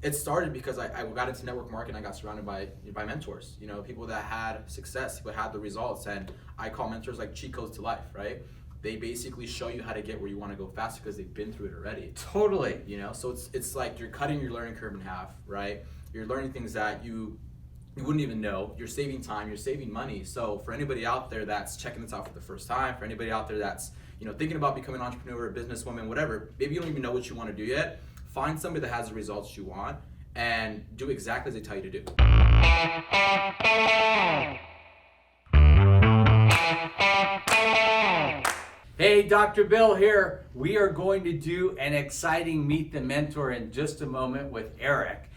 It started because I got into network marketing. I got surrounded by mentors, people that had success, people that had the results, and I call mentors like cheat codes to life, right? They basically show you how to get where you want to go faster because they've been through it already. Totally. So it's like you're cutting your learning curve in half, right? You're learning things that you wouldn't even know. You're saving time, you're saving money. So for anybody out there that's checking this out for the first time, for anybody out there that's thinking about becoming an entrepreneur, a businesswoman, whatever, maybe you don't even know what you want to do yet, find somebody that has the results you want and do exactly as they tell you to do. Hey, Dr. Bill here. We are going to do an exciting Meet the Mentor in just a moment with Eric.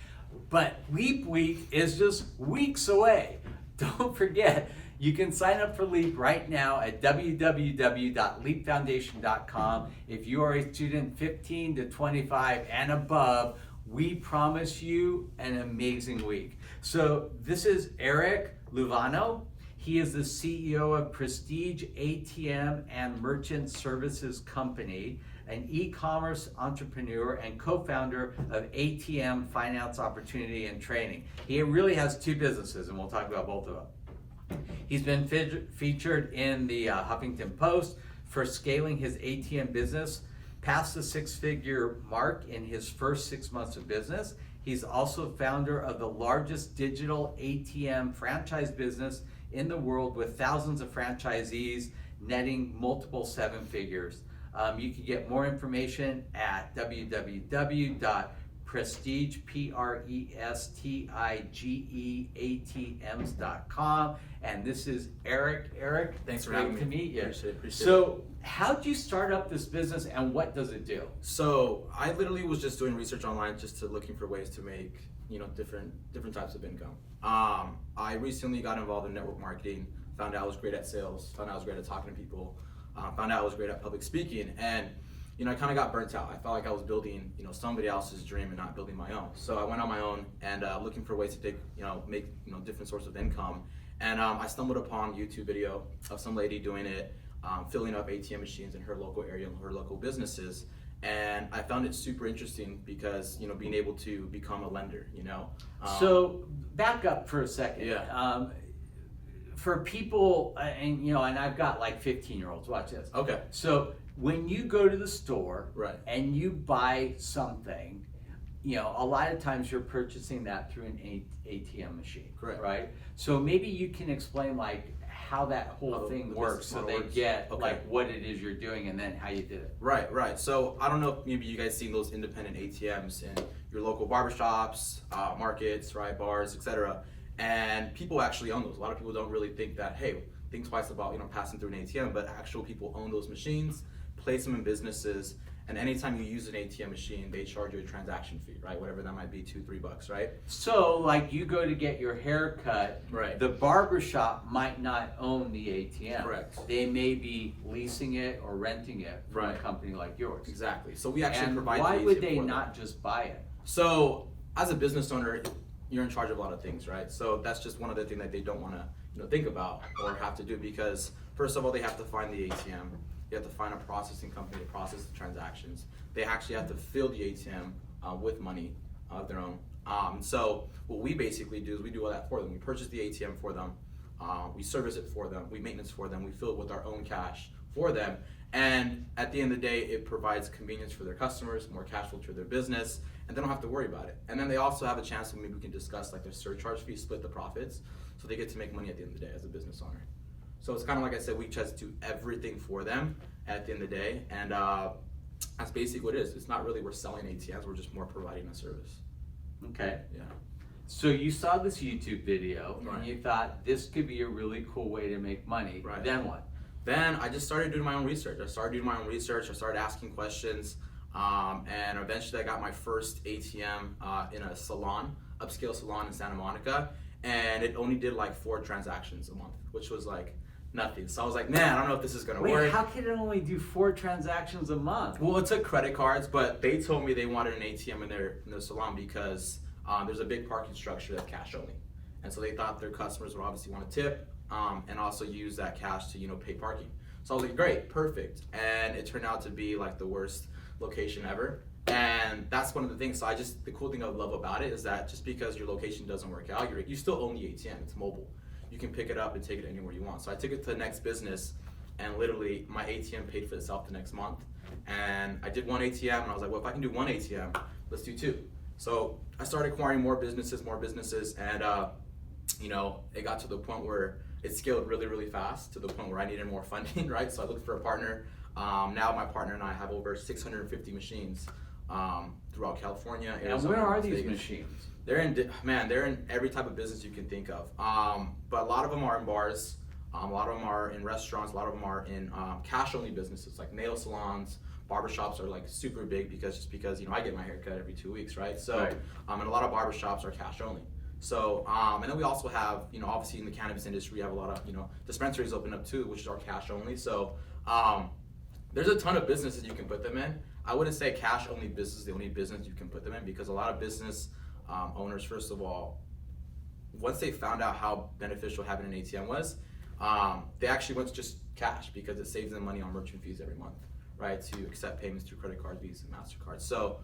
But Leap Week is just weeks away. Don't forget, you can sign up for Leap right now at www.leapfoundation.com. If you are a student 15 to 25 and above, we promise you an amazing week. So this is Eric Luvano. He is the CEO of Prestige ATM and Merchant Services Company, an e-commerce entrepreneur and co-founder of ATM Finance Opportunity and Training. He really has two businesses, and we'll talk about both of them. He's been featured in the Huffington Post for scaling his ATM business past the six-figure mark in his first 6 months of business. He's also founder of the largest digital ATM franchise business in the world with thousands of franchisees netting multiple seven figures. You can get more information at www.prestigeatms.com. And this is Eric. Eric, thanks for having me. Great to meet you. Appreciate it. So, how'd you start up this business and what does it do? So I literally was just doing research online, just looking for ways to make different types of income. I recently got involved in network marketing, found out I was great at sales, found out I was great at talking to people, found out I was great at public speaking, and I kind of got burnt out. I felt like I was building somebody else's dream and not building my own. So I went on my own and looking for ways to make different sources of income. And I stumbled upon a YouTube video of some lady doing it, filling up ATM machines in her local area and her local businesses. And I found it super interesting because, being able to become a lender, So back up for a second. Yeah. For people, and I've got like 15-year-olds, watch this. Okay. So when you go to the store Right. and you buy something, a lot of times you're purchasing that through an ATM machine. Correct. Right? So maybe you can explain like how that whole thing works so they get like what it is you're doing and then how you did it. Right. So I don't know if maybe you guys seen those independent ATMs in your local barbershops, markets, right, bars, etc. And people actually own those. A lot of people don't really think that, hey, think twice about passing through an ATM, but actual people own those machines, place them in businesses, and anytime you use an ATM machine, they charge you a transaction fee, right? Whatever that might be, $2-3, right? So like you go to get your hair cut, Right. The barbershop might not own the ATM. Correct. They may be leasing it or renting it from a company like yours. Exactly. So we actually And provide why the would ATM they for them. not just buy it? So as a business owner, you're in charge of a lot of things, right? So that's just one of the things that they don't want to think about or have to do, because first of all, they have to find the ATM. They have to find a processing company to process the transactions. They actually have to fill the ATM with money of their own. So what we basically do is we do all that for them. We purchase the ATM for them. We service it for them. We maintenance for them. We fill it with our own cash for them. And at the end of the day, it provides convenience for their customers, more cash flow to their business, and they don't have to worry about it. And then they also have a chance to maybe we can discuss like their surcharge fee, split the profits, so they get to make money at the end of the day as a business owner. So it's kind of like I said, we just do everything for them at the end of the day, and that's basically what it is. It's not really we're selling ATMs, we're just more providing a service. Okay. Yeah. So you saw this YouTube video Right. and you thought this could be a really cool way to make money. Right. Then what? Then I just started doing my own research. I started asking questions, and eventually I got my first ATM in a salon, upscale salon in Santa Monica, and it only did like 4 transactions a month, which was like nothing. So I was like, man, I don't know if this is gonna work. How can it only do 4 transactions a month? Well, it took credit cards, but they told me they wanted an ATM in their salon because there's a big parking structure that's cash only, and so they thought their customers would obviously want to tip and also use that cash to pay parking. So I was like, great, perfect, and it turned out to be like the worst location ever. And that's one of the things. So the cool thing I love about it is that just because your location doesn't work out, you still own the ATM. It's mobile. You can pick it up and take it anywhere you want. So I took it to the next business, and literally my ATM paid for itself the next month. And I did one ATM, and I was like, well, if I can do one ATM, let's do two. So I started acquiring more businesses, and it got to the point where it scaled really, really fast to the point where I needed more funding, right? So I looked for a partner. Now my partner and I have over 650 machines throughout California, Arizona. And where are these machines? They're in every type of business you can think of. But a lot of them are in bars. A lot of them are in restaurants. A lot of them are in cash-only businesses like nail salons. Barbershops are like super big because I get my hair cut every 2 weeks, right? So right. And a lot of barbershops are cash-only. So and then we also have, obviously in the cannabis industry, we have a lot of dispensaries open up too, which are cash-only. So there's a ton of businesses you can put them in. I wouldn't say cash-only business is the only business you can put them in, because a lot of business owners, first of all, once they found out how beneficial having an ATM was, they actually went to just cash because it saves them money on merchant fees every month, right? To accept payments through credit cards, Visa, MasterCard. So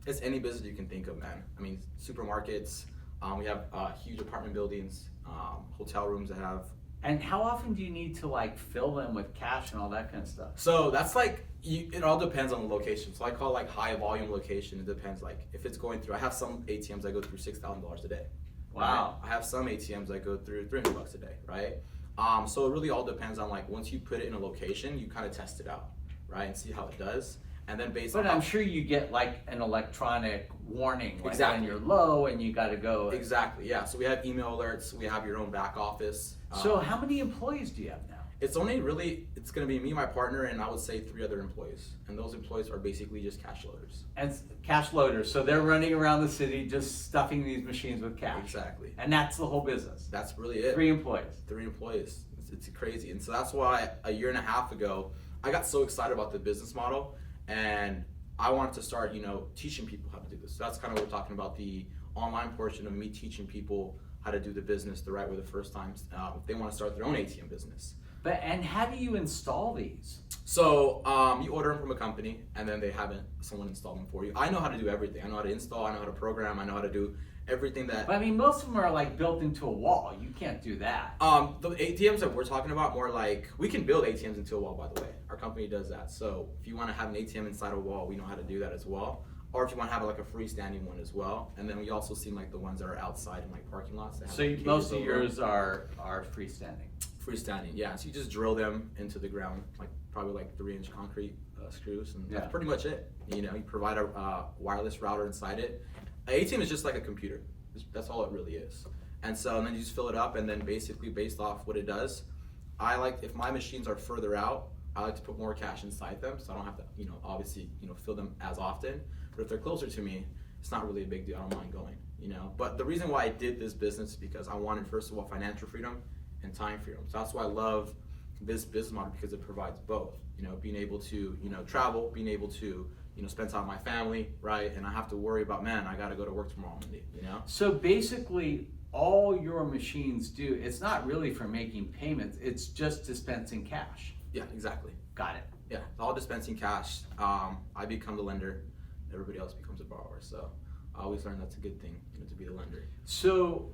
it's any business you can think of, man. I mean, supermarkets, we have huge apartment buildings, hotel rooms that have. And how often do you need to fill them with cash and all that kind of stuff? So that's it all depends on the location. So I call high volume location. It depends if it's going through. I have some ATMs that go through $6,000 a day. Wow. Right? I have some ATMs that go through $300 a day, right? So it really all depends on once you put it in a location, you kind of test it out, right, and see how it does. And then But I'm sure you get an electronic warning exactly. when you're low and you got to go. Exactly, yeah. So we have email alerts. We have your own back office. So how many employees do you have now? It's going to be me, my partner, and I would say 3 other employees. And those employees are basically just cash loaders. And cash loaders. So they're running around the city just stuffing these machines with cash. Exactly. And that's the whole business. That's really it. 3 employees. 3 employees. It's crazy. And so that's why a year and a half ago, I got so excited about the business model, and I wanted to start, teaching people how to do this. So that's kind of what we're talking about, the online portion of me teaching people how to do the business the right way the first time, if they want to start their own ATM business. And how do you install these? So you order them from a company, and then they have someone install them for you. I know how to do everything. I know how to install, I know how to program, I know how to do everything that. But I mean, most of them are built into a wall. You can't do that. The ATMs that we're talking about, more we can build ATMs into a wall, by the way. Our company does that. So if you want to have an ATM inside a wall, we know how to do that as well. Or if you want to have a freestanding one as well. And then we also see the ones that are outside in parking lots. That have, So most of yours are freestanding. Freestanding, yeah. So you just drill them into the ground, probably 3-inch concrete screws, and yeah. That's pretty much it. You provide a wireless router inside it. An ATM is just like a computer. That's all it really is. And then you just fill it up, and then basically based off what it does, if my machines are further out, I like to put more cash inside them, so I don't have to, obviously, fill them as often. But if they're closer to me, it's not really a big deal. I don't mind going, But the reason why I did this business is because I wanted, first of all, financial freedom and time freedom. So that's why I love this business model, because it provides both. Being able to, travel, being able to, spend time with my family, right? And I have to worry about, man, I got to go to work tomorrow Monday, So basically, all your machines do, it's not really for making payments, it's just dispensing cash. Yeah, exactly. Got it. Yeah, it's all dispensing cash. I become the lender, everybody else becomes a borrower. So I always learn that's a good thing, to be the lender. So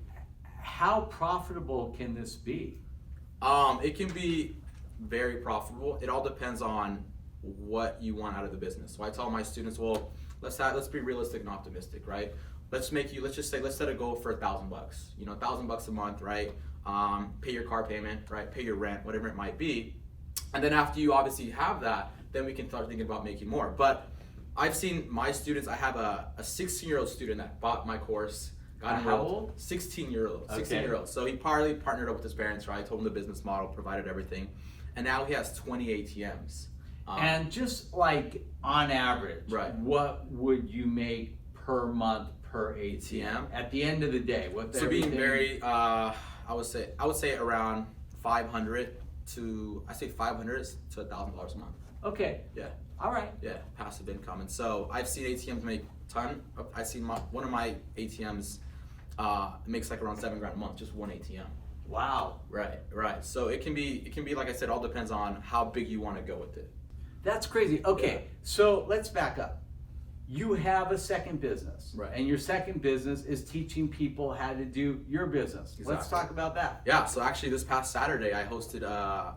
how profitable can this be? It can be very profitable. It all depends on what you want out of the business. So I tell my students, well, let's be realistic and optimistic, right? Let's set a goal for $1,000. $1,000 a month, right? Pay your car payment, right? Pay your rent, whatever it might be. And then after you obviously have that, then we can start thinking about making more. But I've seen my students, I have a 16-year-old student that bought my course. How old? 16-year-old. Okay. 16-year-old. So he partnered up with his parents, right? Told him the business model, provided everything. And now he has 20 ATMs. And just on average, right, what would you make per month per ATM at the end of the day? So being very, I would say around 500 to $1,000 a month. Okay. Yeah. All right. Yeah, passive income. And so I've seen ATMs make a ton. I've seen one of my ATMs makes around $7,000 a month, just one ATM. Wow. Right. So it can be, like I said, all depends on how big you want to go with it. That's crazy. Okay, so let's back up. you have a second business. Right. And your second business is teaching people how to do your business. Exactly. Let's talk about that. Yeah, so actually this past Saturday I hosted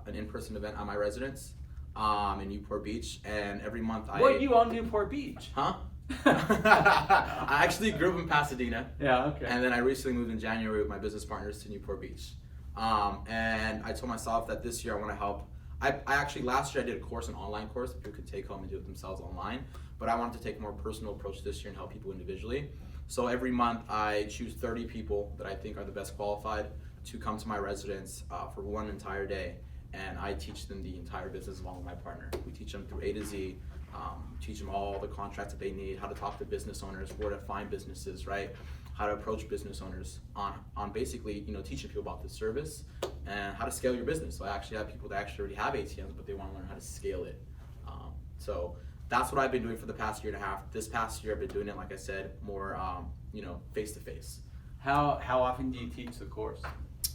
an in-person event at my residence in Newport Beach, and every month What, you own Newport Beach? Huh? I actually grew up in Pasadena. Yeah, okay. And then I recently moved in January with my business partners to Newport Beach. And I told myself that this year I want to help. I actually, last year I did a course, an online course that people could take home and do it themselves online. But I wanted to take a more personal approach this year and help people individually. So every month I choose 30 people that I think are the best qualified to come to my residence for one entire day. And I teach them the entire business along with my partner. We teach them through A to Z. Teach them all the contracts that they need, how to talk to business owners, where to find businesses, right? How to approach business owners on basically, teaching people about the service and how to scale your business. So I actually have people that actually already have ATMs, but they want to learn how to scale it. So that's what I've been doing for the past year and a half. This past year I've been doing it, like I said, more face to face. How often do you teach the course?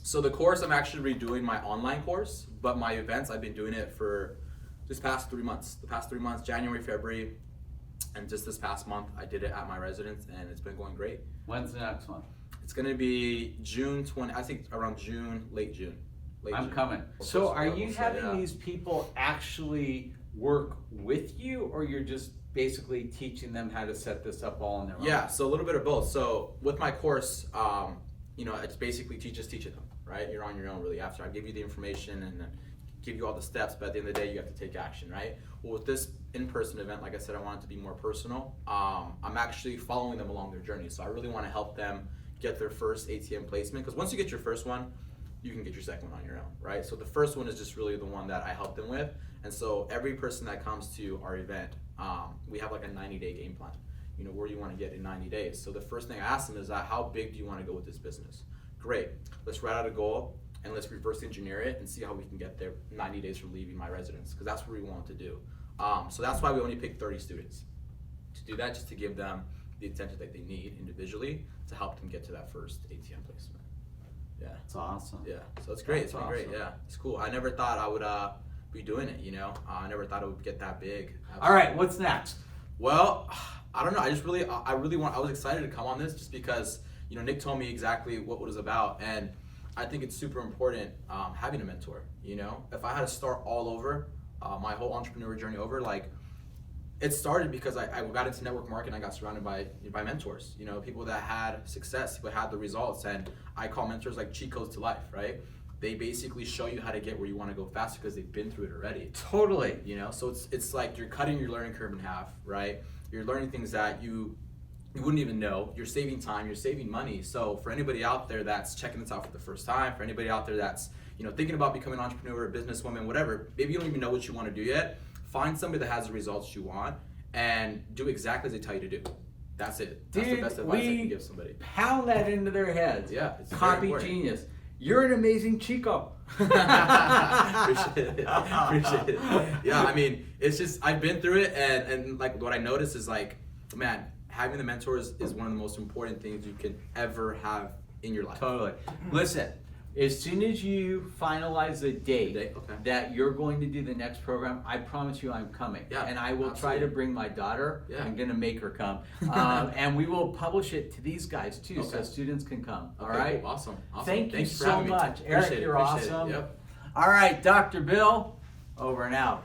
So the course, I'm actually redoing my online course, but my events, I've been doing it for this past 3 months. The past 3 months, January, February, and just this past month, I did it at my residence, and it's been going great. When's the next one? It's gonna be June 20, I think around June, late June. I'm coming. So are you having these people actually work with you, or you're just basically teaching them how to set this up all on their own? Yeah, so a little bit of both. So with my course, it's basically teaching them, right? You're on your own really after. I give you the information and then give you all the steps, but at the end of the day, you have to take action, right? Well, with this in-person event, like I said, I want it to be more personal. I'm actually following them along their journey. So I really want to help them get their first ATM placement, because once you get your first one, you can get your second one on your own, right? So the first one is just really the one that I help them with. And so every person that comes to our event, we have like a 90-day game plan, where you want to get in 90 days. So the first thing I ask them is how big do you want to go with this business? Great, let's write out a goal and let's reverse engineer it and see how we can get there 90 days from leaving my residence, because that's what we want to do. So that's why we only pick 30 students to do that, just to give them the attention that they need individually to help them get to that first ATM placement. Yeah. That's awesome. Yeah, so it's great. It's been great. Yeah, it's cool. I never thought I would be doing it. I never thought it would get that big. Absolutely. All right, what's next? Well, I don't know. I was excited to come on this just because Nick told me exactly what it was about, and I think it's super important having a mentor. If I had to start all over, my whole entrepreneur journey over, it started because I got into network marketing. I got surrounded by mentors, people that had success, people that had the results, and I call mentors like cheat codes to life, right? They basically show you how to get where you want to go faster because they've been through it already. Totally. So it's like you're cutting your learning curve in half, right? You're learning things that you wouldn't even know. You're saving time, you're saving money. So for anybody out there that's checking this out for the first time, for anybody out there that's thinking about becoming an entrepreneur, a businesswoman, whatever, maybe you don't even know what you want to do yet, find somebody that has the results you want and do exactly as they tell you to do. That's it. That's the best advice I can give somebody. Pound that into their heads. Yeah, it's Copy genius. You're an amazing Chico. Appreciate it. Yeah, it's just, I've been through it, and like what I noticed is man, having the mentors is one of the most important things you can ever have in your life. Totally. Listen, as soon as you finalize the date okay, that you're going to do the next program, I promise you I'm coming. Yeah, and I will try to bring my daughter. Yeah. I'm going to make her come. And we will publish it to these guys too, so students can come. All right? Cool. Awesome. Thank you so much. Appreciate Eric, it. you're Appreciate awesome. Yep. All right, Dr. Bill, over and out.